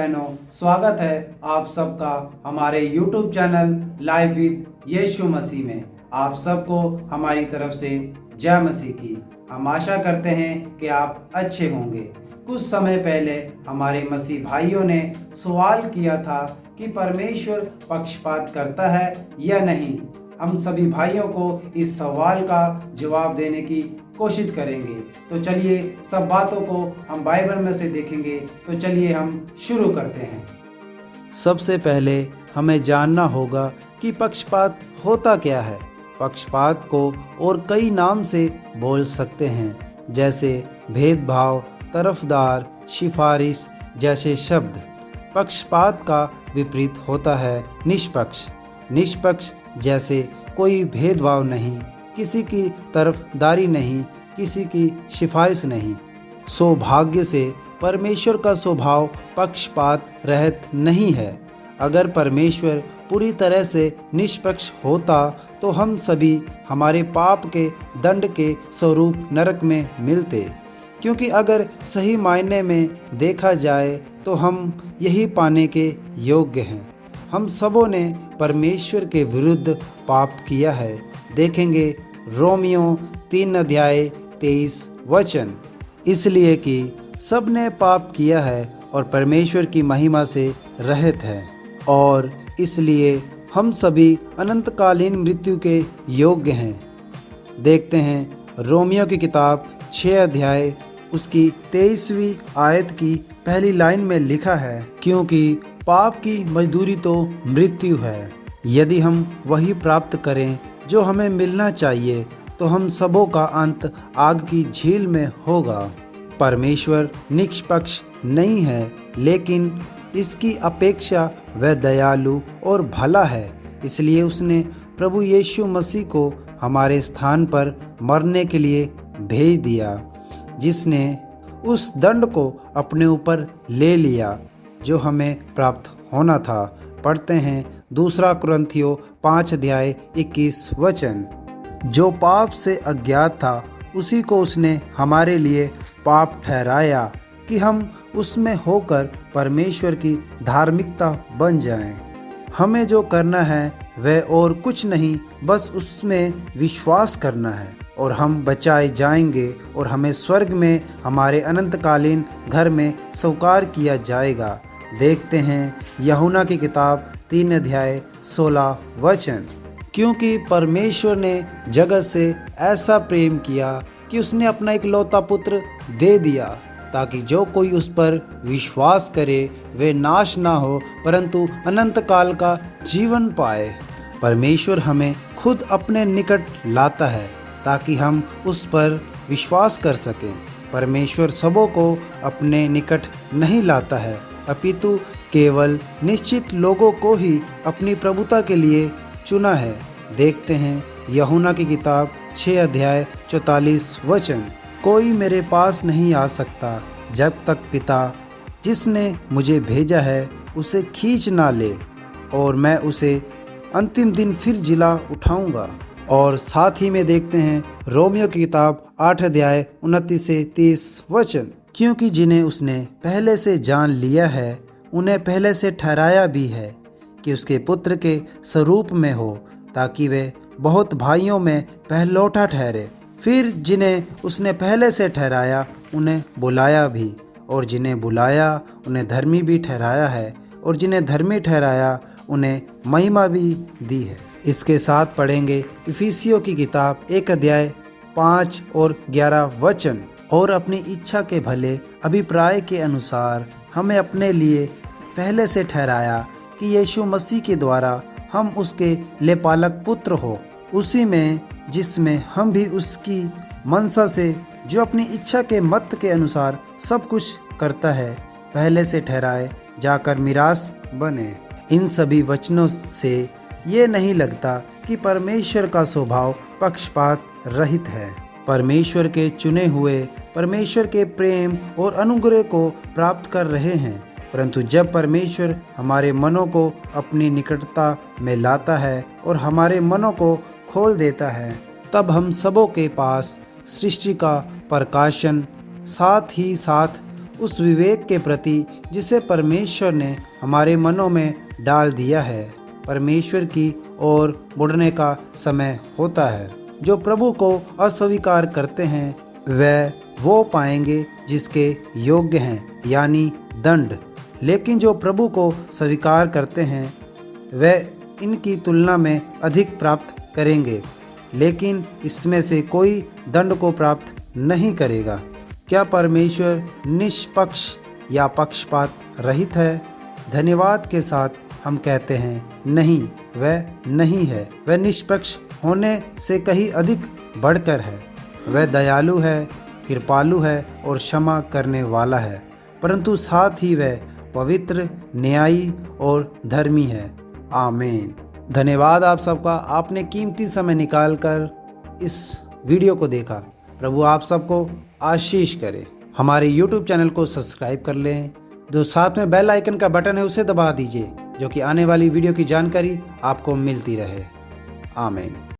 बहनों, स्वागत है आप सबका हमारे YouTube चैनल लाइव विद यीशु मसीह में। आप सबको हमारी तरफ से जय मसीह की। हम आशा करते हैं कि आप अच्छे होंगे। कुछ समय पहले हमारे मसीह भाइयों ने सवाल किया था कि परमेश्वर पक्षपात करता है या नहीं। हम सभी भाइयों को इस सवाल का जवाब देने की कोशिश करेंगे। तो चलिए सब बातों को हम बाइबल में से देखेंगे। तो चलिए हम शुरू करते हैं। सबसे पहले हमें जानना होगा कि पक्षपात होता क्या है। पक्षपात को और कई नाम से बोल सकते हैं, जैसे भेदभाव, तरफदार, सिफारिश जैसे शब्द। पक्षपात का विपरीत होता है निष्पक्ष। निष्पक्ष जैसे कोई भेदभाव नहीं, किसी की तरफदारी नहीं, किसी की सिफारिश नहीं। सौभाग्य से परमेश्वर का स्वभाव पक्षपात रहित नहीं है। अगर परमेश्वर पूरी तरह से निष्पक्ष होता तो हम सभी हमारे पाप के दंड के स्वरूप नरक में मिलते, क्योंकि अगर सही मायने में देखा जाए तो हम यही पाने के योग्य हैं। हम सबों ने परमेश्वर के विरुद्ध पाप किया है। देखेंगे रोमियो 3:23। इसलिए कि सब ने पाप किया है और परमेश्वर की महिमा से रहित है, और इसलिए हम सभी अनंतकालीन मृत्यु के योग्य हैं। देखते हैं रोमियो की किताब 6 उसकी 23वीं आयत की पहली लाइन में लिखा है, क्योंकि पाप की मजदूरी तो मृत्यु है। यदि हम वही प्राप्त करें जो हमें मिलना चाहिए तो हम सबों का अंत आग की झील में होगा। परमेश्वर निष्पक्ष नहीं है, लेकिन इसकी अपेक्षा वह दयालु और भला है। इसलिए उसने प्रभु यीशु मसीह को हमारे स्थान पर मरने के लिए भेज दिया, जिसने उस दंड को अपने ऊपर ले लिया जो हमें प्राप्त होना था। पढ़ते हैं 2 कुरिन्थियों 5:21। जो पाप से अज्ञात था उसी को उसने हमारे लिए पाप ठहराया कि हम उसमें होकर परमेश्वर की धार्मिकता बन जाएं। हमें जो करना है वह और कुछ नहीं, बस उसमें विश्वास करना है और हम बचाए जाएंगे और हमें स्वर्ग में हमारे अनंतकालीन घर में स्वीकार किया जाएगा। देखते हैं यूहन्ना की किताब 3:16। क्योंकि परमेश्वर ने जगत से ऐसा प्रेम किया कि उसने अपना इकलौता पुत्र दे दिया, ताकि जो कोई उस पर विश्वास करे वे नाश ना हो परंतु अनंत काल का जीवन पाए। परमेश्वर हमें खुद अपने निकट लाता है ताकि हम उस पर विश्वास कर सकें। परमेश्वर सबों को अपने निकट नहीं लाता है, अपितु केवल निश्चित लोगों को ही अपनी प्रभुता के लिए चुना है। देखते हैं यूहन्ना की किताब 6:44। कोई मेरे पास नहीं आ सकता जब तक पिता जिसने मुझे भेजा है उसे खींच ना ले, और मैं उसे अंतिम दिन फिर जिला उठाऊंगा। और साथ ही में देखते हैं रोमियो की किताब 8:29-30। क्योंकि जिन्हें उसने पहले से जान लिया है उन्हें पहले से ठहराया भी है कि उसके पुत्र के स्वरूप में हो, ताकि वे बहुत भाइयों में पहलौठा ठहरे। फिर जिन्हें उसने पहले से ठहराया उन्हें बुलाया भी, और जिन्हें बुलाया उन्हें धर्मी भी ठहराया है, और जिन्हें धर्मी ठहराया उन्हें महिमा भी दी है। इसके साथ पढ़ेंगे इफिसियों की किताब 1:5-11। और अपनी इच्छा के भले अभिप्राय के अनुसार हमें अपने लिए पहले से ठहराया कि यीशु मसीह के द्वारा हम उसके लेपालक पुत्र हो, उसी में जिसमें हम भी उसकी मनसा से, जो अपनी इच्छा के मत के अनुसार सब कुछ करता है, पहले से ठहराए जाकर मिरास बने। इन सभी वचनों से ये नहीं लगता कि परमेश्वर का स्वभाव पक्षपात रहित है। परमेश्वर के चुने हुए परमेश्वर के प्रेम और अनुग्रह को प्राप्त कर रहे हैं, परंतु जब परमेश्वर हमारे मनों को अपनी निकटता में लाता है और हमारे मनों को खोल देता है, तब हम सबों के पास सृष्टि का प्रकाशन, साथ ही साथ उस विवेक के प्रति जिसे परमेश्वर ने हमारे मनों में डाल दिया है। परमेश्वर की ओर मुड़ने का समय होता है। जो प्रभु को अस्वीकार करते हैं वह वो पाएंगे जिसके योग्य हैं, यानी दंड। लेकिन जो प्रभु को स्वीकार करते हैं वह इनकी तुलना में अधिक प्राप्त करेंगे, लेकिन इसमें से कोई दंड को प्राप्त नहीं करेगा। क्या परमेश्वर निष्पक्ष या पक्षपात रहित है? धन्यवाद के साथ हम कहते हैं नहीं, वह नहीं है। वह निष्पक्ष होने से कहीं अधिक बढ़कर है। वह दयालु है, कृपालु है और क्षमा करने वाला है, परंतु साथ ही वह पवित्र, न्यायी और धर्मी है। आमीन। धन्यवाद आप सबका, आपने कीमती समय निकालकर इस वीडियो को देखा। प्रभु आप सबको आशीष करे। हमारे YouTube चैनल को सब्सक्राइब कर लें। जो साथ में बेल आइकन का बटन है उसे दबा दीजिए, जो कि आने वाली वीडियो की जानकारी आपको मिलती रहे। आमीन।